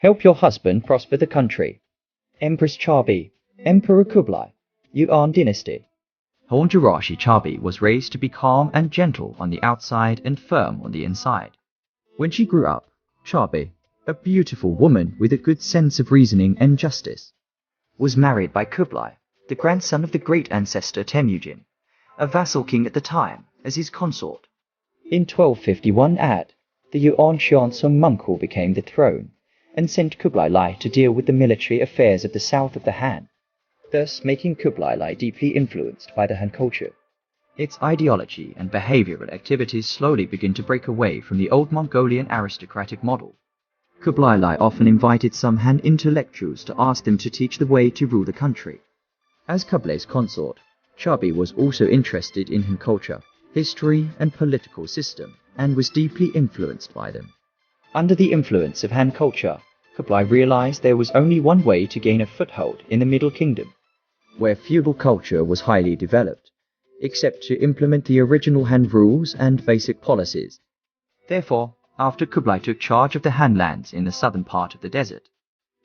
Help your husband prosper the country. Empress Chabi, Emperor Kublai, Yuan dynasty. Honjarashi Chabi was raised to be calm and gentle on the outside and firm on the inside. When she grew up, Chabi, a beautiful woman with a good sense of reasoning and justice, was married by Kublai, the grandson of the great ancestor Temujin, a vassal king at the time, as his consort. In 1251 AD, the Yuan Xianzong Mongol became the throne, and sent Kublai to deal with the military affairs of the south of the Han, thus making Kublai deeply influenced by the Han culture. Its ideology and behavioral activities slowly begin to break away from the old Mongolian aristocratic model. Kublai often invited some Han intellectuals to ask them to teach the way to rule the country. As Kublai's consort, Chabi was also interested in Han culture, history and political system, and was deeply influenced by them. Under the influence of Han culture, Kublai realized there was only one way to gain a foothold in the Middle Kingdom, where feudal culture was highly developed, except to implement the original Han rules and basic policies. Therefore, after Kublai took charge of the Han lands in the southern part of the desert,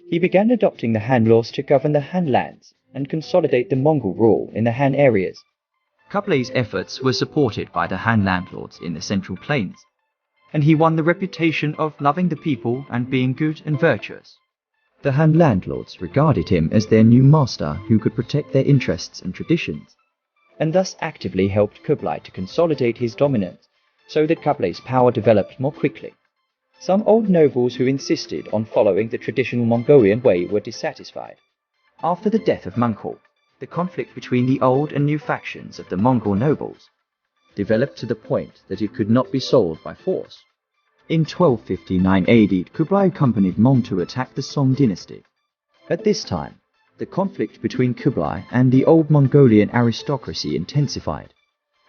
he began adopting the Han laws to govern the Han lands and consolidate the Mongol rule in the Han areas. Kublai's efforts were supported by the Han landlords in the Central Plains, and he won the reputation of loving the people and being good and virtuous. The Han landlords regarded him as their new master who could protect their interests and traditions, and thus actively helped Kublai to consolidate his dominance, so that Kublai's power developed more quickly. Some old nobles who insisted on following the traditional Mongolian way were dissatisfied. After the death of Mongol, the conflict between the old and new factions of the Mongol nobles developed to the point that it could not be solved by force. In 1259 AD, Kublai accompanied Mong to attack the Song dynasty. At this time, the conflict between Kublai and the old Mongolian aristocracy intensified.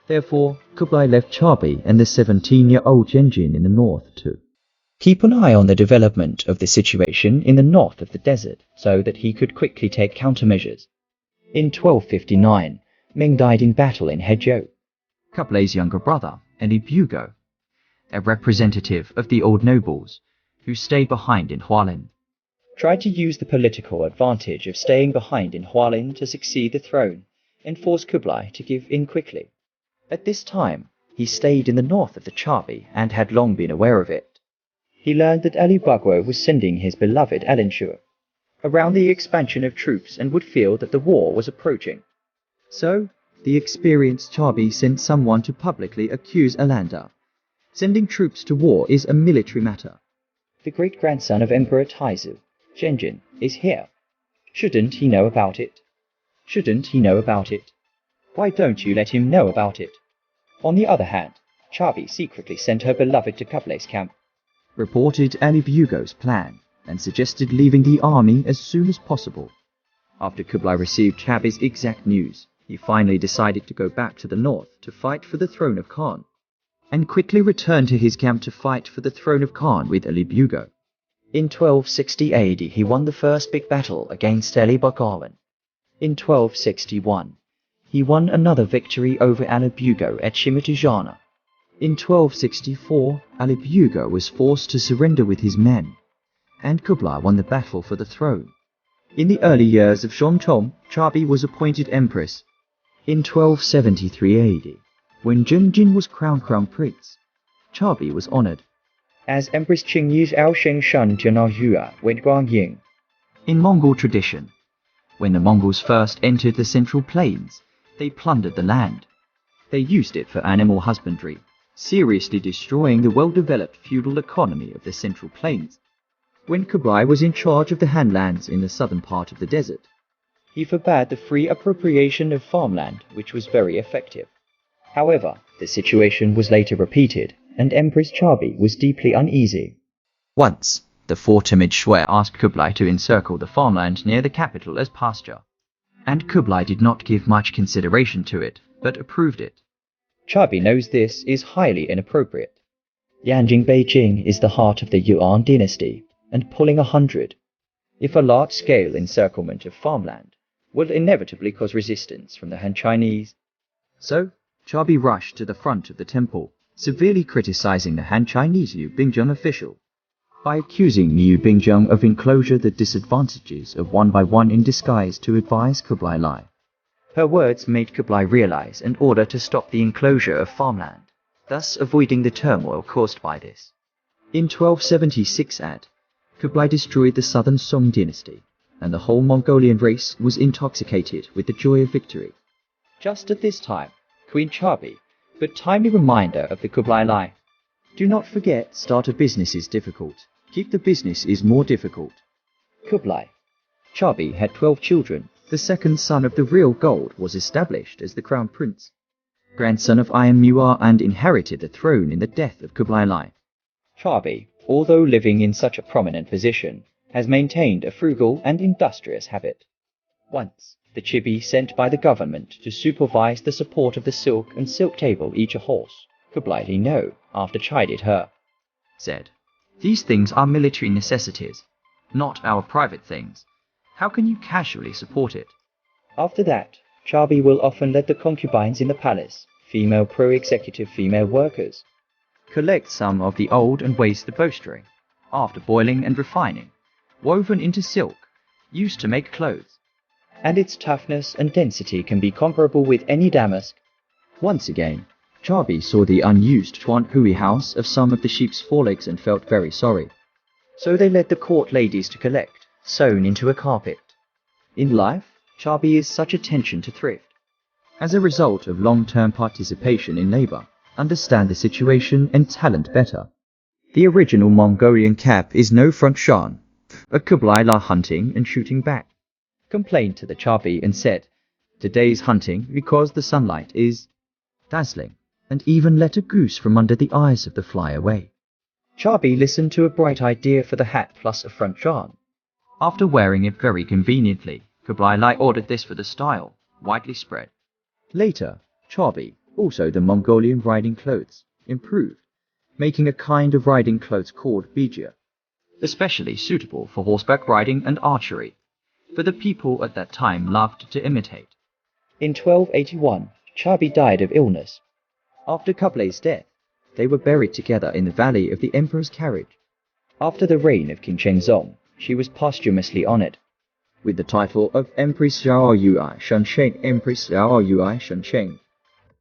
Therefore, Kublai left Chabi and the 17-year-old Genjin in the north to keep an eye on the development of the situation in the north of the desert so that he could quickly take countermeasures. In 1259, Meng died in battle in Hezhou. Kublai's younger brother, Eli Bugo, a representative of the old nobles, who stayed behind in Hualien, tried to use the political advantage of staying behind in Hualien to succeed the throne and force Kublai to give in quickly. At this time, he stayed in the north of the Chabi and had long been aware of it. He learned that Ali Bagwo was sending his beloved Alenshur around the expansion of troops and would feel that the war was approaching. So, the experienced Chabi sent someone to publicly accuse Alanda. Sending troops to war is a military matter. The great-grandson of Emperor Taizu, Genjin, is here. Shouldn't he know about it? Shouldn't he know about it? Why don't you let him know about it? On the other hand, Chabi secretly sent her beloved to Kublai's camp, reported Ali Bugo's plan, and suggested leaving the army as soon as possible. After Kublai received Chabi's exact news, he finally decided to go back to the north to fight for the throne of Khan, and quickly returned to his camp to fight for the throne of Khan with Ali Bugo. In 1260 AD, he won the first big battle against Ali Bagawan. In 1261, he won another victory over Ali Bugo at Shimatujana. In 1264, Ali Bugo was forced to surrender with his men, and Kublai won the battle for the throne. In the early years of Xiongchong, Chabi was appointed empress. In 1273 AD, when Genjin was crowned crown prince, Chabi was honored as Empress Qingyu's Aosheng Shan Jianao Wen Guangying. In Mongol tradition, when the Mongols first entered the Central Plains, they plundered the land. They used it for animal husbandry, seriously destroying the well-developed feudal economy of the Central Plains. When Kublai was in charge of the Han lands in the southern part of the desert, he forbade the free appropriation of farmland, which was very effective. However, the situation was later repeated, and Empress Chabi was deeply uneasy. Once, the four-timid Shui asked Kublai to encircle the farmland near the capital as pasture, and Kublai did not give much consideration to it, but approved it. Chabi knows this is highly inappropriate. Yanjing Beijing is the heart of the Yuan dynasty, and pulling 100, if a large-scale encirclement of farmland, will inevitably cause resistance from the Han Chinese. So, Chabi rushed to the front of the temple, severely criticizing the Han Chinese Liu Bingjun official. by accusing Liu Bingjung of enclosure the disadvantages of one by one in disguise to advise Kublai Lai. Her words made Kublai realize and order to stop the enclosure of farmland, thus avoiding the turmoil caused by this. In 1276 Kublai destroyed the southern Song dynasty, and the whole Mongolian race was intoxicated with the joy of victory. Just at this time, Queen Chabi, but timely reminder of the Kublai Lai. Do not forget, start a business is difficult. Keep the business is more difficult. Kublai. Chabi had 12 children. The second son of the real gold was established as the crown prince, grandson of Iron Muar, and inherited the throne in the death of Kublai Lai. Chabi, although living in such a prominent position, has maintained a frugal and industrious habit. Once, the Chabi sent by the government to supervise the support of the silk and silk table each a horse. Kublai no, after chided her, said, "These things are military necessities, not our private things. How can you casually support it?" After that, Chabi will often let the concubines in the palace, female pro-executive female workers, collect some of the old and waste the bowstring, after boiling and refining, woven into silk, used to make clothes. And its toughness and density can be comparable with any damask. Once again, Chabi saw the unused Tuan Hui house of some of the sheep's forelegs and felt very sorry. So they led the court ladies to collect, sewn into a carpet. In life, Chabi is such attention to thrift. As a result of long-term participation in labor, understand the situation and talent better. The original Mongolian cap is no front shan, but Kublai Lai hunting and shooting back. Complained to the Chabi and said, "Today's hunting because the sunlight is dazzling, and even let a goose from under the eyes of the fly away." Chabi listened to a bright idea for the hat plus a front shan. After wearing it very conveniently, Kublai Lai ordered this for the style, widely spread. Later, Chabi, also the Mongolian riding clothes, improved, making a kind of riding clothes called bijia, especially suitable for horseback riding and archery, for the people at that time loved to imitate. In 1281, Chabi died of illness. After Kublai's death, they were buried together in the valley of the Emperor's carriage. After the reign of King Shenzong, she was posthumously honored with the title of Empress Xiao Yui Shensheng. Empress Xiao Yui Shensheng.